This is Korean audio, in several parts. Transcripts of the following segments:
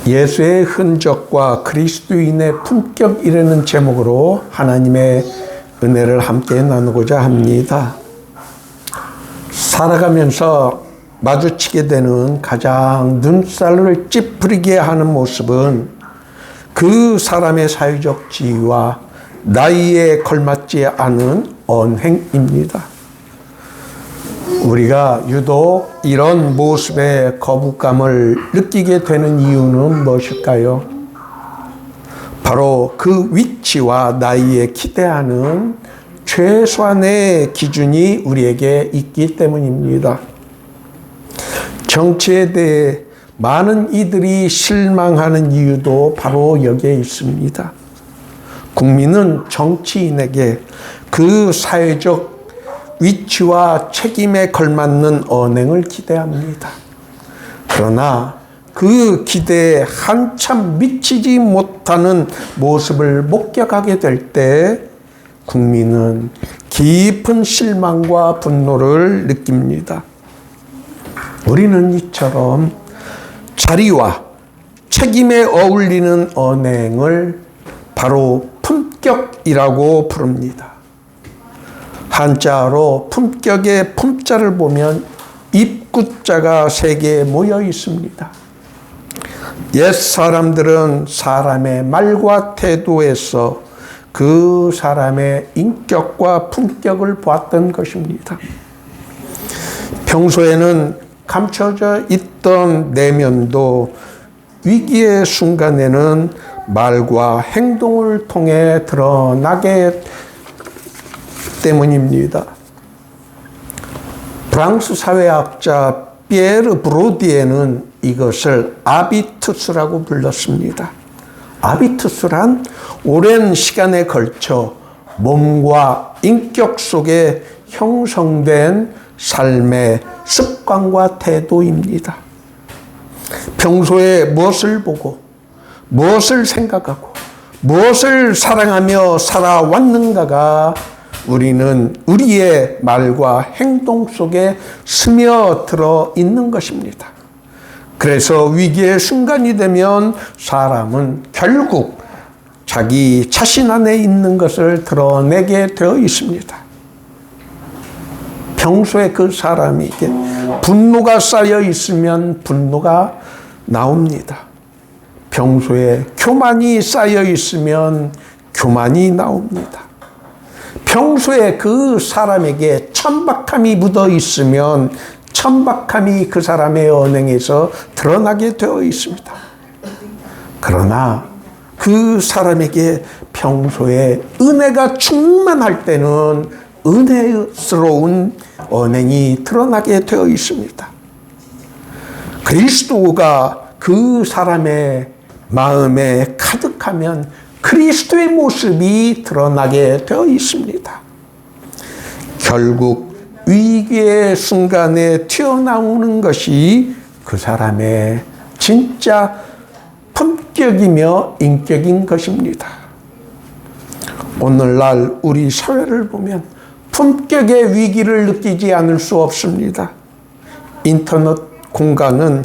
예수의 흔적과 그리스도인의 품격이라는 제목으로 하나님의 은혜를 함께 나누고자 합니다. 살아가면서 마주치게 되는 가장 눈살을 찌푸리게 하는 모습은 그 사람의 사회적 지위와 나이에 걸맞지 않은 언행입니다. 우리가 유독 이런 모습에 거부감을 느끼게 되는 이유는 무엇일까요? 바로 그 위치와 나이에 기대하는 최소한의 기준이 우리에게 있기 때문입니다. 정치에 대해 많은 이들이 실망하는 이유도 바로 여기에 있습니다. 국민은 정치인에게 그 사회적 위치와 책임에 걸맞는 언행을 기대합니다. 그러나 그 기대에 한참 미치지 못하는 모습을 목격하게 될 때 국민은 깊은 실망과 분노를 느낍니다. 우리는 이처럼 자리와 책임에 어울리는 언행을 바로 품격이라고 부릅니다. 한자로 품격의 품자를 보면 입구자가 3개 모여 있습니다. 옛 사람들은 사람의 말과 태도에서 그 사람의 인격과 품격을 보았던 것입니다. 평소에는 감춰져 있던 내면도 위기의 순간에는 말과 행동을 통해 드러나게 때문입니다. 프랑스 사회학자 피에르 브로디에는 이것을 아비투스라고 불렀습니다. 아비투스란 오랜 시간에 걸쳐 몸과 인격 속에 형성된 삶의 습관과 태도입니다. 평소에 무엇을 보고 무엇을 생각하고 무엇을 사랑하며 살아왔는가가 우리는 우리의 말과 행동 속에 스며들어 있는 것입니다. 그래서 위기의 순간이 되면 사람은 결국 자기 자신 안에 있는 것을 드러내게 되어 있습니다. 평소에 그 사람에게 분노가 쌓여 있으면 분노가 나옵니다. 평소에 교만이 쌓여 있으면 교만이 나옵니다. 평소에 그 사람에게 천박함이 묻어 있으면 천박함이 그 사람의 언행에서 드러나게 되어 있습니다. 그러나 그 사람에게 평소에 은혜가 충만할 때는 은혜스러운 언행이 드러나게 되어 있습니다. 그리스도가 그 사람의 마음에 가득하면 그리스도의 모습이 드러나게 되어 있습니다. 결국 위기의 순간에 튀어나오는 것이 그 사람의 진짜 품격이며 인격인 것입니다. 오늘날 우리 사회를 보면 품격의 위기를 느끼지 않을 수 없습니다. 인터넷 공간은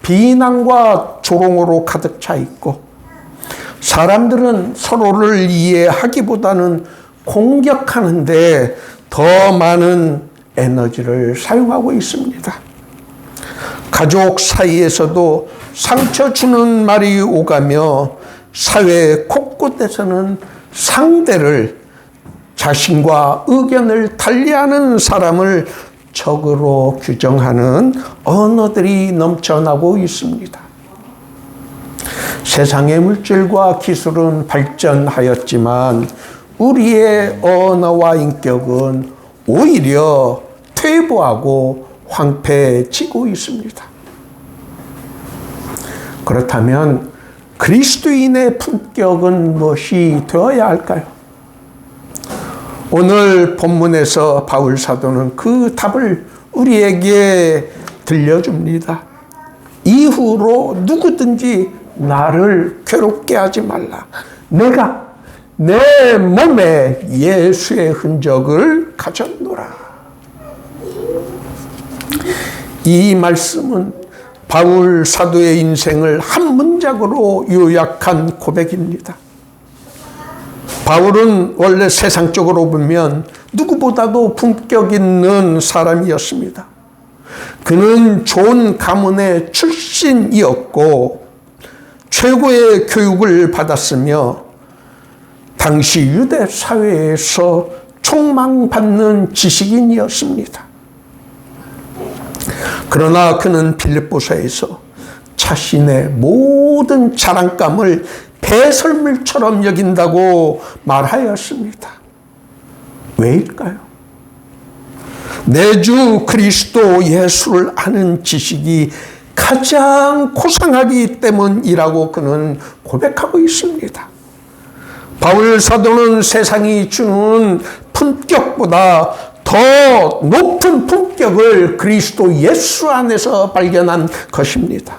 비난과 조롱으로 가득 차 있고 사람들은 서로를 이해하기보다는 공격하는데 더 많은 에너지를 사용하고 있습니다. 가족 사이에서도 상처 주는 말이 오가며 사회 곳곳에서는 상대를 자신과 의견을 달리하는 사람을 적으로 규정하는 언어들이 넘쳐나고 있습니다. 세상의 물질과 기술은 발전하였지만 우리의 언어와 인격은 오히려 퇴보하고 황폐해지고 있습니다. 그렇다면 그리스도인의 품격은 무엇이 되어야 할까요? 오늘 본문에서 바울 사도는 그 답을 우리에게 들려줍니다. 이후로 누구든지 나를 괴롭게 하지 말라. 내가 내 몸에 예수의 흔적을 가졌노라. 이 말씀은 바울 사도의 인생을 한 문장으로 요약한 고백입니다. 바울은 원래 세상적으로 보면 누구보다도 품격 있는 사람이었습니다. 그는 좋은 가문의 출신이었고 최고의 교육을 받았으며 당시 유대 사회에서 촉망받는 지식인이었습니다. 그러나 그는 빌립보서에서 자신의 모든 자랑감을 배설물처럼 여긴다고 말하였습니다. 왜일까요? 내 주 그리스도 예수를 아는 지식이 가장 고상하기 때문이라고 그는 고백하고 있습니다. 바울 사도는 세상이 주는 품격보다 더 높은 품격을 그리스도 예수 안에서 발견한 것입니다.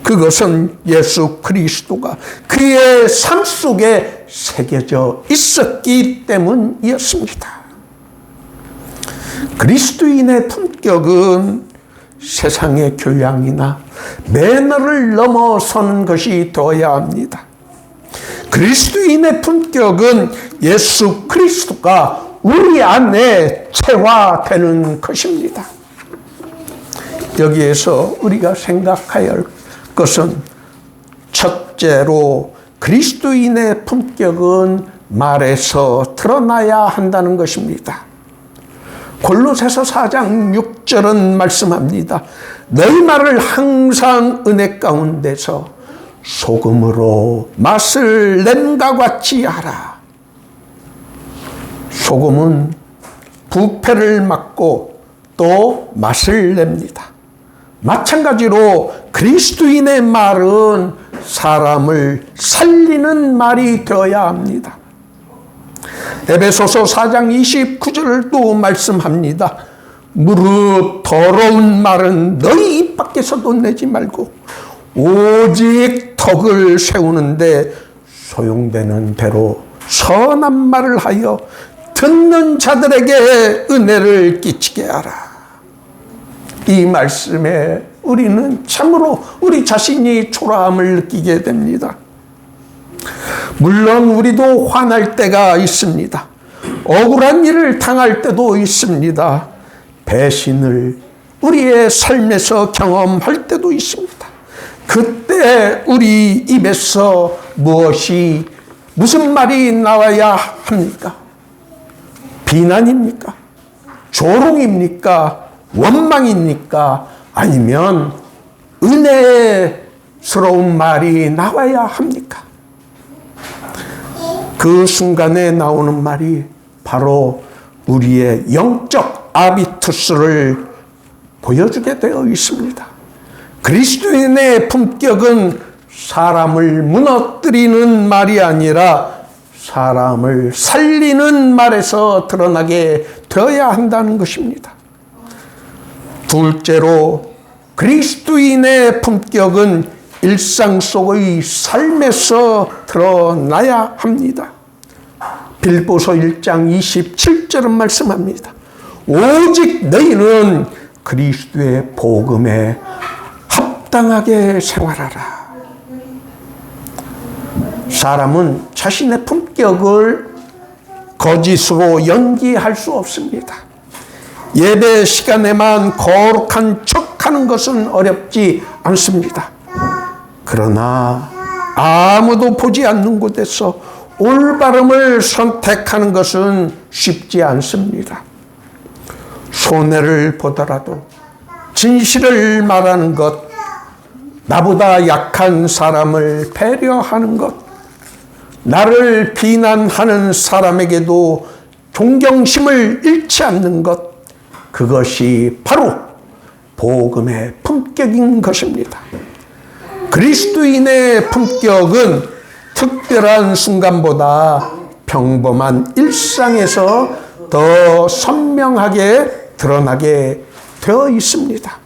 그것은 예수 그리스도가 그의 삶 속에 새겨져 있었기 때문이었습니다. 그리스도인의 품격은 세상의 교양이나 매너를 넘어서는 것이 되어야 합니다. 그리스도인의 품격은 예수 그리스도가 우리 안에 체화되는 것입니다. 여기에서 우리가 생각해야 할 것은 첫째로 그리스도인의 품격은 말에서 드러나야 한다는 것입니다. 골로새서 4장 6절은 말씀합니다. 너희 말을 항상 은혜 가운데서 소금으로 맛을 낸과 같이 하라. 소금은 부패를 막고 또 맛을 냅니다. 마찬가지로 그리스도인의 말은 사람을 살리는 말이 되어야 합니다. 에베소서 4장 29절을 또 말씀합니다. 무릇 더러운 말은 너희 입 밖에서도 내지 말고 오직 덕을 세우는데 소용되는 대로 선한 말을 하여 듣는 자들에게 은혜를 끼치게 하라. 이 말씀에 우리는 참으로 우리 자신이 초라함을 느끼게 됩니다. 물론 우리도 화날 때가 있습니다. 억울한 일을 당할 때도 있습니다. 배신을 우리의 삶에서 경험할 때도 있습니다. 그때 우리 입에서 무슨 말이 나와야 합니까? 비난입니까? 조롱입니까? 원망입니까? 아니면 은혜스러운 말이 나와야 합니까? 그 순간에 나오는 말이 바로 우리의 영적 아비투스를 보여주게 되어 있습니다. 그리스도인의 품격은 사람을 무너뜨리는 말이 아니라 사람을 살리는 말에서 드러나게 되어야 한다는 것입니다. 둘째로 그리스도인의 품격은 일상 속의 삶에서 드러나야 합니다. 빌립보서 1장 27절은 말씀합니다. 오직 너희는 그리스도의 복음에 합당하게 생활하라. 사람은 자신의 품격을 거짓으로 연기할 수 없습니다. 예배 시간에만 거룩한 척하는 것은 어렵지 않습니다. 그러나 아무도 보지 않는 곳에서 올바름을 선택하는 것은 쉽지 않습니다. 손해를 보더라도 진실을 말하는 것, 나보다 약한 사람을 배려하는 것, 나를 비난하는 사람에게도 존경심을 잃지 않는 것, 그것이 바로 복음의 품격인 것입니다. 그리스도인의 품격은 특별한 순간보다 평범한 일상에서 더 선명하게 드러나게 되어 있습니다.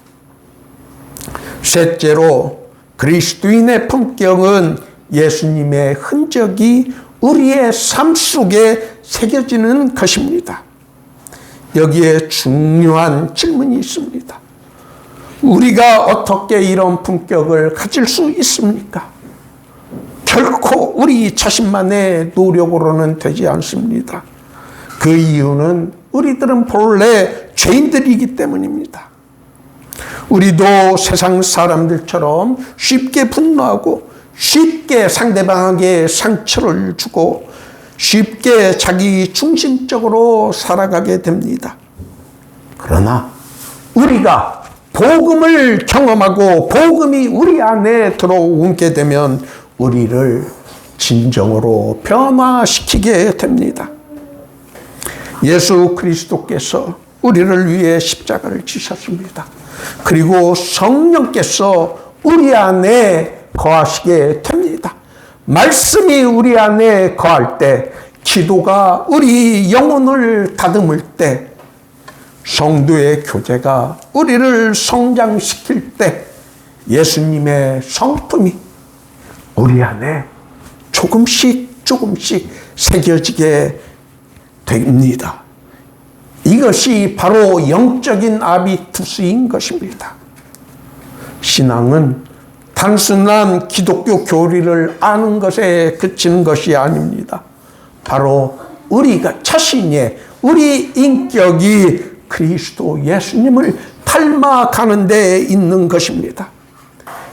셋째로 그리스도인의 품격은 예수님의 흔적이 우리의 삶 속에 새겨지는 것입니다. 여기에 중요한 질문이 있습니다. 우리가 어떻게 이런 품격을 가질 수 있습니까? 결코 우리 자신만의 노력으로는 되지 않습니다. 그 이유는 우리들은 본래 죄인들이기 때문입니다. 우리도 세상 사람들처럼 쉽게 분노하고 쉽게 상대방에게 상처를 주고 쉽게 자기 중심적으로 살아가게 됩니다. 그러나 우리가 복음을 경험하고 복음이 우리 안에 들어오게 되면 우리를 진정으로 변화시키게 됩니다. 예수 그리스도께서 우리를 위해 십자가를 지셨습니다. 그리고 성령께서 우리 안에 거하시게 됩니다. 말씀이 우리 안에 거할 때, 기도가 우리 영혼을 다듬을 때, 성도의 교제가 우리를 성장시킬 때 예수님의 성품이 우리 안에 조금씩 새겨지게 됩니다. 이것이 바로 영적인 아비투스인 것입니다. 신앙은 단순한 기독교 교리를 아는 것에 그치는 것이 아닙니다. 바로 우리가 자신의 우리 인격이 그리스도 예수님을 닮아가는 데 있는 것입니다.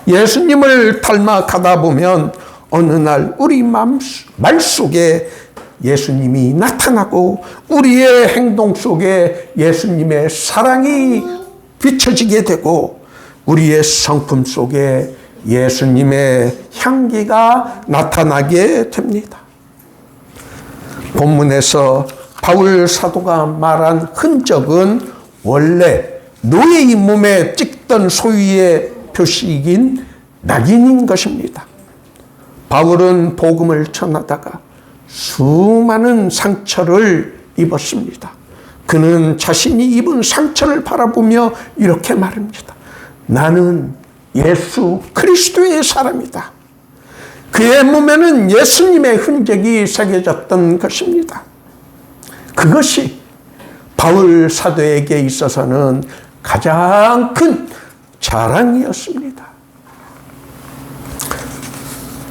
예수님을 닮아가다 보면 어느 날 우리 말 속에 예수님이 나타나고 우리의 행동 속에 예수님의 사랑이 비춰지게 되고 우리의 성품 속에 예수님의 향기가 나타나게 됩니다. 본문에서 바울 사도가 말한 흔적은 원래 노예의 몸에 찍던 소유의 표식인 낙인인 것입니다. 바울은 복음을 전하다가 수많은 상처를 입었습니다. 그는 자신이 입은 상처를 바라보며 이렇게 말합니다. 나는 예수 그리스도의 사람이다. 그의 몸에는 예수님의 흔적이 새겨졌던 것입니다. 그것이 바울 사도에게 있어서는 가장 큰 자랑이었습니다.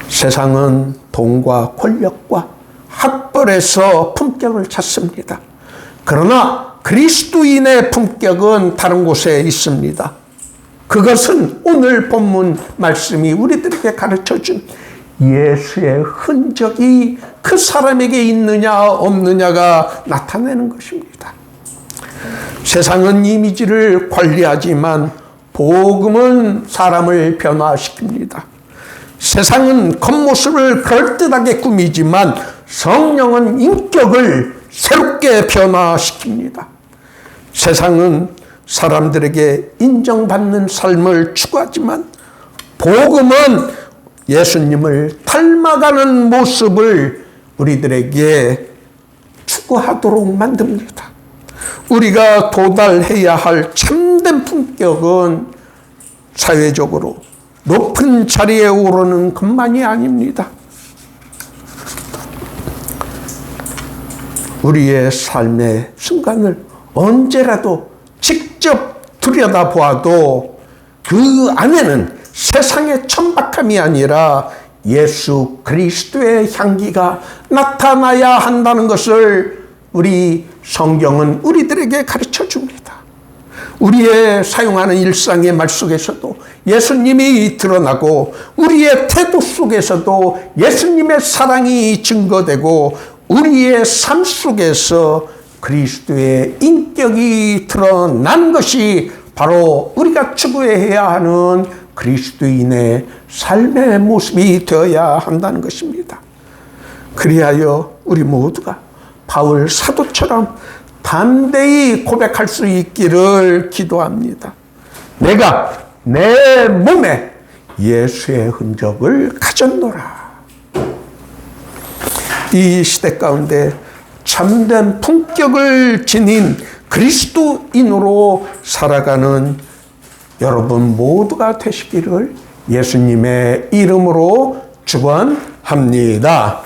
세상은 돈과 권력과 학벌에서 품격을 찾습니다. 그러나 그리스도인의 품격은 다른 곳에 있습니다. 그것은 오늘 본문 말씀이 우리들에게 가르쳐준 예수의 흔적이 그 사람에게 있느냐 없느냐가 나타내는 것입니다. 세상은 이미지를 관리하지만 복음은 사람을 변화시킵니다. 세상은 겉모습을 그럴듯하게 꾸미지만 성령은 인격을 새롭게 변화시킵니다. 세상은 사람들에게 인정받는 삶을 추구하지만 복음은 예수님을 닮아가는 모습을 우리들에게 추구하도록 만듭니다. 우리가 도달해야 할 참된 품격은 사회적으로 높은 자리에 오르는 것만이 아닙니다. 우리의 삶의 순간을 언제라도 직접 들여다보아도 그 안에는 세상의 천박함이 아니라 예수 그리스도의 향기가 나타나야 한다는 것을 우리 성경은 우리들에게 가르쳐 줍니다. 우리의 사용하는 일상의 말 속에서도 예수님이 드러나고 우리의 태도 속에서도 예수님의 사랑이 증거되고 우리의 삶 속에서 그리스도의 인격이 드러난 것이 바로 우리가 추구해야 하는 그리스도인의 삶의 모습이 되어야 한다는 것입니다. 그리하여 우리 모두가 바울 사도처럼 담대히 고백할 수 있기를 기도합니다. 내가 내 몸에 예수의 흔적을 가졌노라. 이 시대 가운데 참된 품격을 지닌 그리스도인으로 살아가는 여러분 모두가 되시기를 예수님의 이름으로 축원합니다.